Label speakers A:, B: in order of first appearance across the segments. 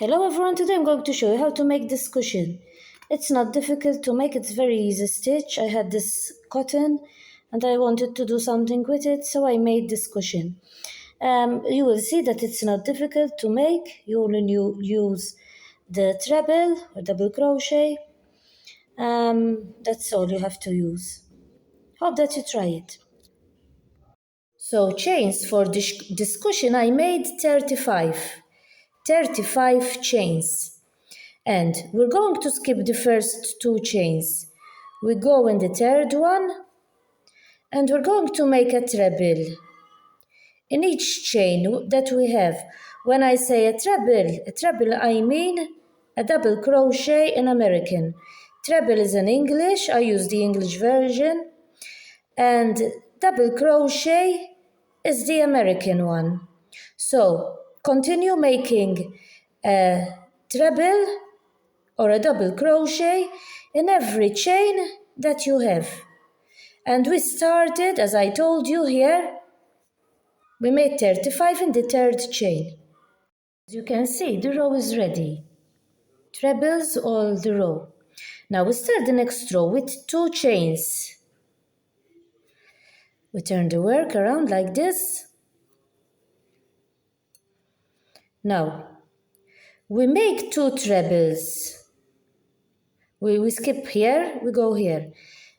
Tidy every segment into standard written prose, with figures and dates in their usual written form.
A: Hello everyone, today I'm going to show you how to make this cushion. It's not difficult to make, it's very easy stitch. I had this cotton and I wanted to do something with it, so I made this cushion. You will see that it's not difficult to make. You only use the treble or double crochet. That's all you have to use. Hope that you try it. So chains for this cushion I made 35 chains. And we're going to skip the first two chains. We go in the third one and we're going to make a treble. In each chain that we have, when I say a treble I mean a double crochet in American. Treble is in English, I use the English version, and double crochet is the American one. So continue making a treble or a double crochet in every chain that you have. And we started, as I told you here, we made 35 in the third chain. As you can see, the row is ready. Trebles all the row. Now we start the next row with 2 chains. We turn the work around like this. Now we make 2 trebles. We skip here, we go here.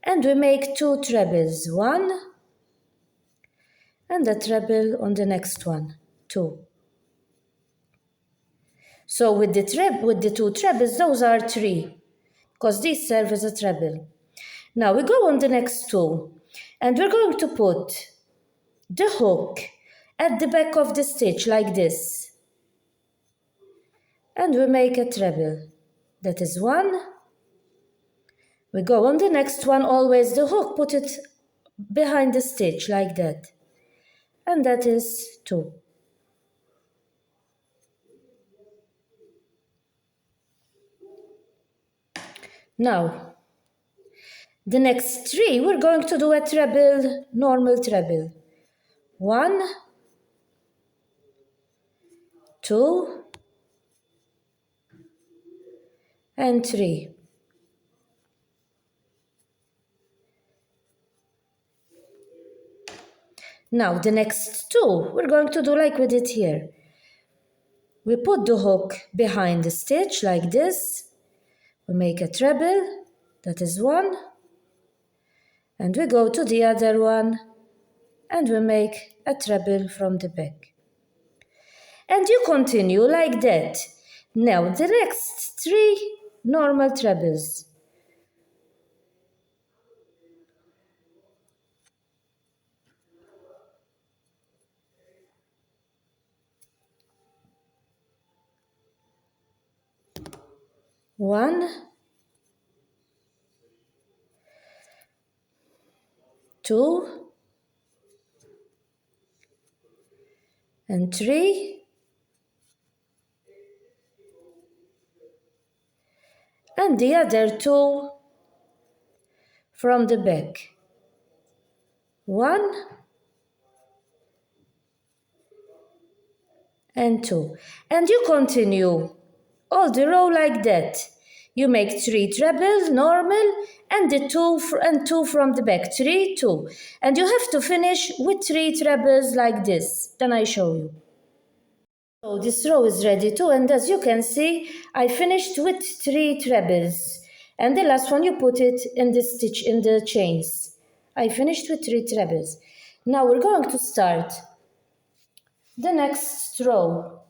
A: And we make 2 trebles, 1 and a treble on the next one, 2. So with the 2 trebles, those are 3, because these serve as a treble. Now we go on the next 2, and we're going to put the hook at the back of the stitch like this. And we make a treble. That is 1. We go on the next one, always the hook, put it behind the stitch like that. And that is 2. Now, the next 3, we're going to do a treble, normal treble. 1, 2, and 3. Now, the next 2, we're going to do like we did here. We put the hook behind the stitch like this. We make a treble, that is 1. And we go to the other one, and we make a treble from the back. And you continue like that. Now, the next 3 normal trebles. One, 2, and 3, and the other 2 from the back. 1 and 2. And you continue all the row like that. You make 3 trebles, normal, and the 2 from the back. 3, 2. And you have to finish with 3 trebles like this. Then I show you. So this row is ready too, and as you can see, I finished with 3 trebles. And the last one you put it in the stitch, in the chains. I finished with 3 trebles. Now we're going to start the next row.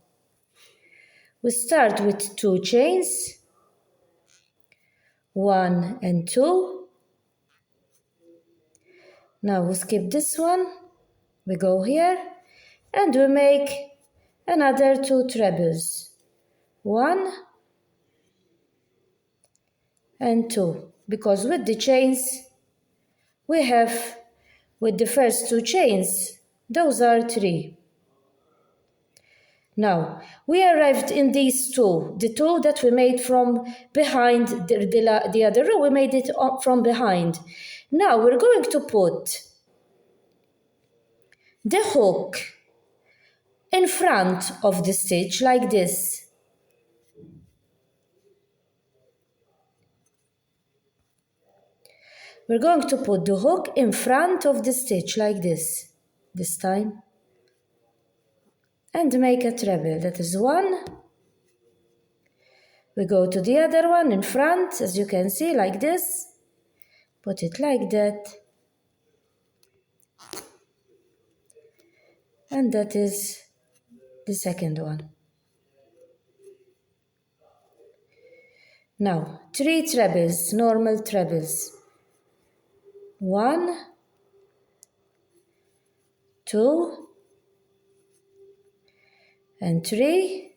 A: We start with 2 chains, 1 and 2. Now we skip this one, we go here, and we make another 2 trebles, 1 and 2, because with the chains we have, with the first 2 chains, those are 3. Now, we arrived in these 2, the 2 that we made from behind the other row, we made it from behind. Now, we're going to put the hook in front of the stitch like this. We're going to put the hook in front of the stitch like this time, and make a treble. That is one. We go to the other one in front, as you can see, like this. Put it like that. And that is the second one. Now, 3 trebles, normal trebles. 1, 2, and 3.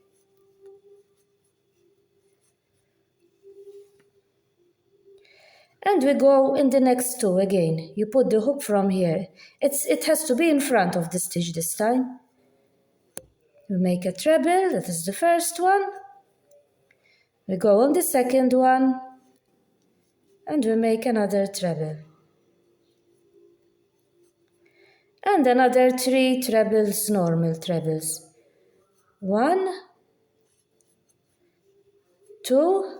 A: And we go in the next 2 again. You put the hook from here. It has to be in front of the stitch this time. We make a treble, that is the first one. We go on the second one, and we make another treble. And another 3 trebles, normal trebles. 1, 2,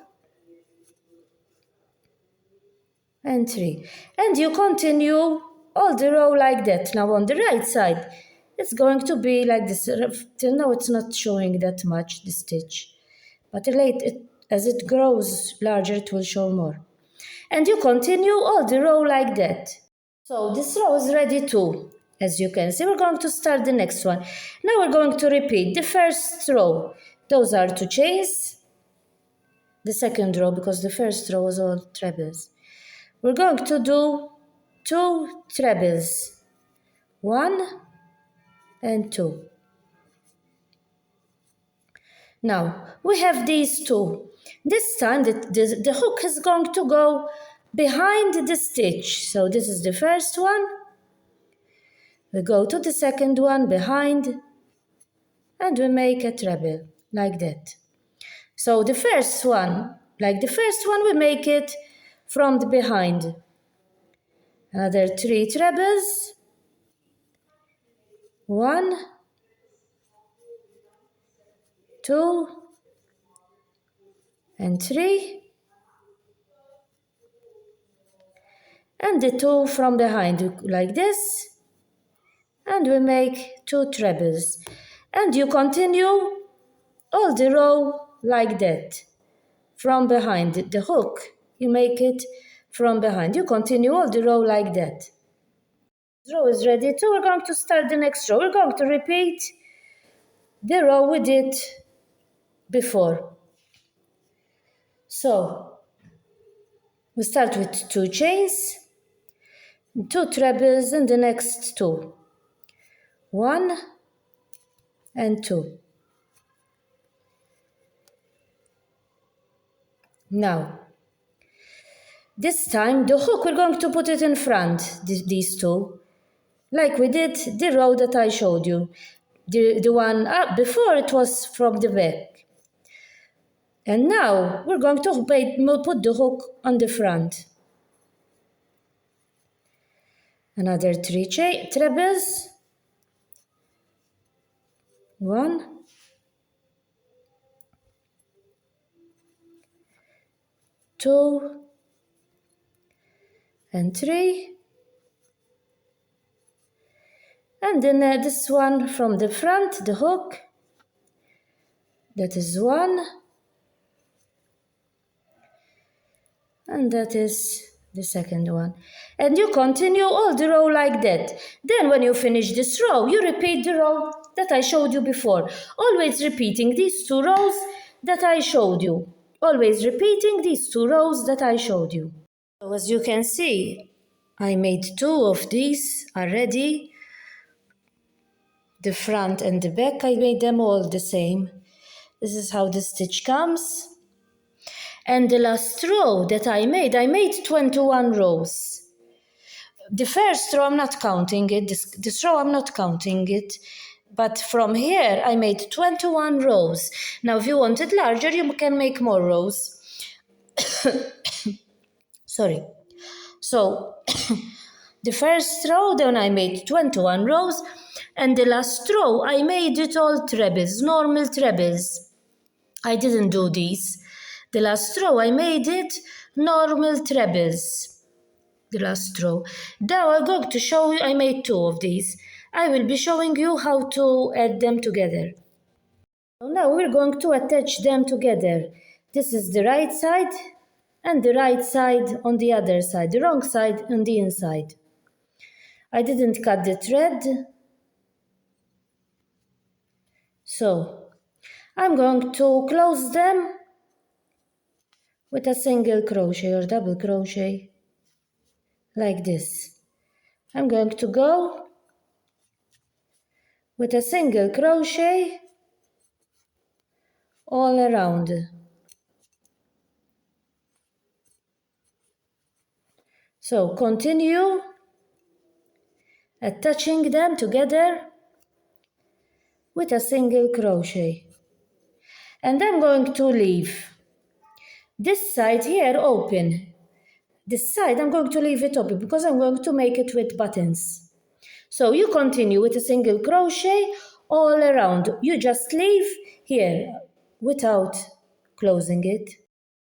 A: and 3. And you continue all the row like that. Now on the right side, it's going to be like this. Till now it's not showing that much, the stitch. But as it grows larger, it will show more. And you continue all the row like that. So this row is ready too. As you can see, we're going to start the next one. Now we're going to repeat the first row. Those are 2 chains. The second row, because the first row was all trebles. We're going to do 2 trebles. 1 and 2. Now, we have these 2. This time, the hook is going to go behind the stitch. So this is the first one. We go to the second one behind, and we make a treble, like that. So the first one, like the first one, we make it from the behind. Another 3 trebles. 1, 2, and 3. And the 2 from behind, like this. And we make 2 trebles. And you continue all the row like that. From behind the hook, you make it from behind. You continue all the row like that. This row is ready too. We're going to start the next row. We're going to repeat the row we did before. So, we start with 2 chains, 2 trebles in the next 2. 1 and 2. Now, this time the hook, we're going to put it in front, these 2, like we did the row that I showed you. The one up before, it was from the back. And now we're going to put the hook on the front. Another 3 trebles. 1, 2, and 3. And then this one from the front, the hook. That is 1. And that is the second one. And you continue all the row like that. Then when you finish this row, you repeat the row that I showed you before. Always repeating these 2 rows that I showed you. Always repeating these 2 rows that I showed you. So as you can see, I made 2 of these already. The front and the back, I made them all the same. This is how the stitch comes. And the last row that I made 21 rows. The first row, I'm not counting it. This row, I'm not counting it. But from here, I made 21 rows. Now, if you want it larger, you can make more rows. Sorry. So, the first row, then I made 21 rows. And the last row, I made it all trebles, normal trebles. I didn't do these. The last row, I made it normal trebles. the last row. Now I'm going to show you, I made 2 of these. I will be showing you how to add them together. Now we're going to attach them together. This is the right side and the right side on the other side, the wrong side on the inside. I didn't cut the thread, so I'm going to close them with a single crochet or double crochet like this. I'm going to go with a single crochet all around. So continue attaching them together with a single crochet. And I'm going to leave this side here open. This side I'm going to leave it open because I'm going to make it with buttons. So you continue with a single crochet all around. You just leave here without closing it.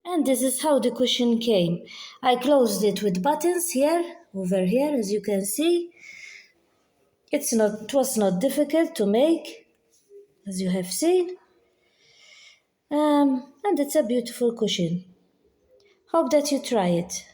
A: And this is how the cushion came. I closed it with buttons here, over here, as you can see. It was not difficult to make, as you have seen. And it's a beautiful cushion. Hope that you try it.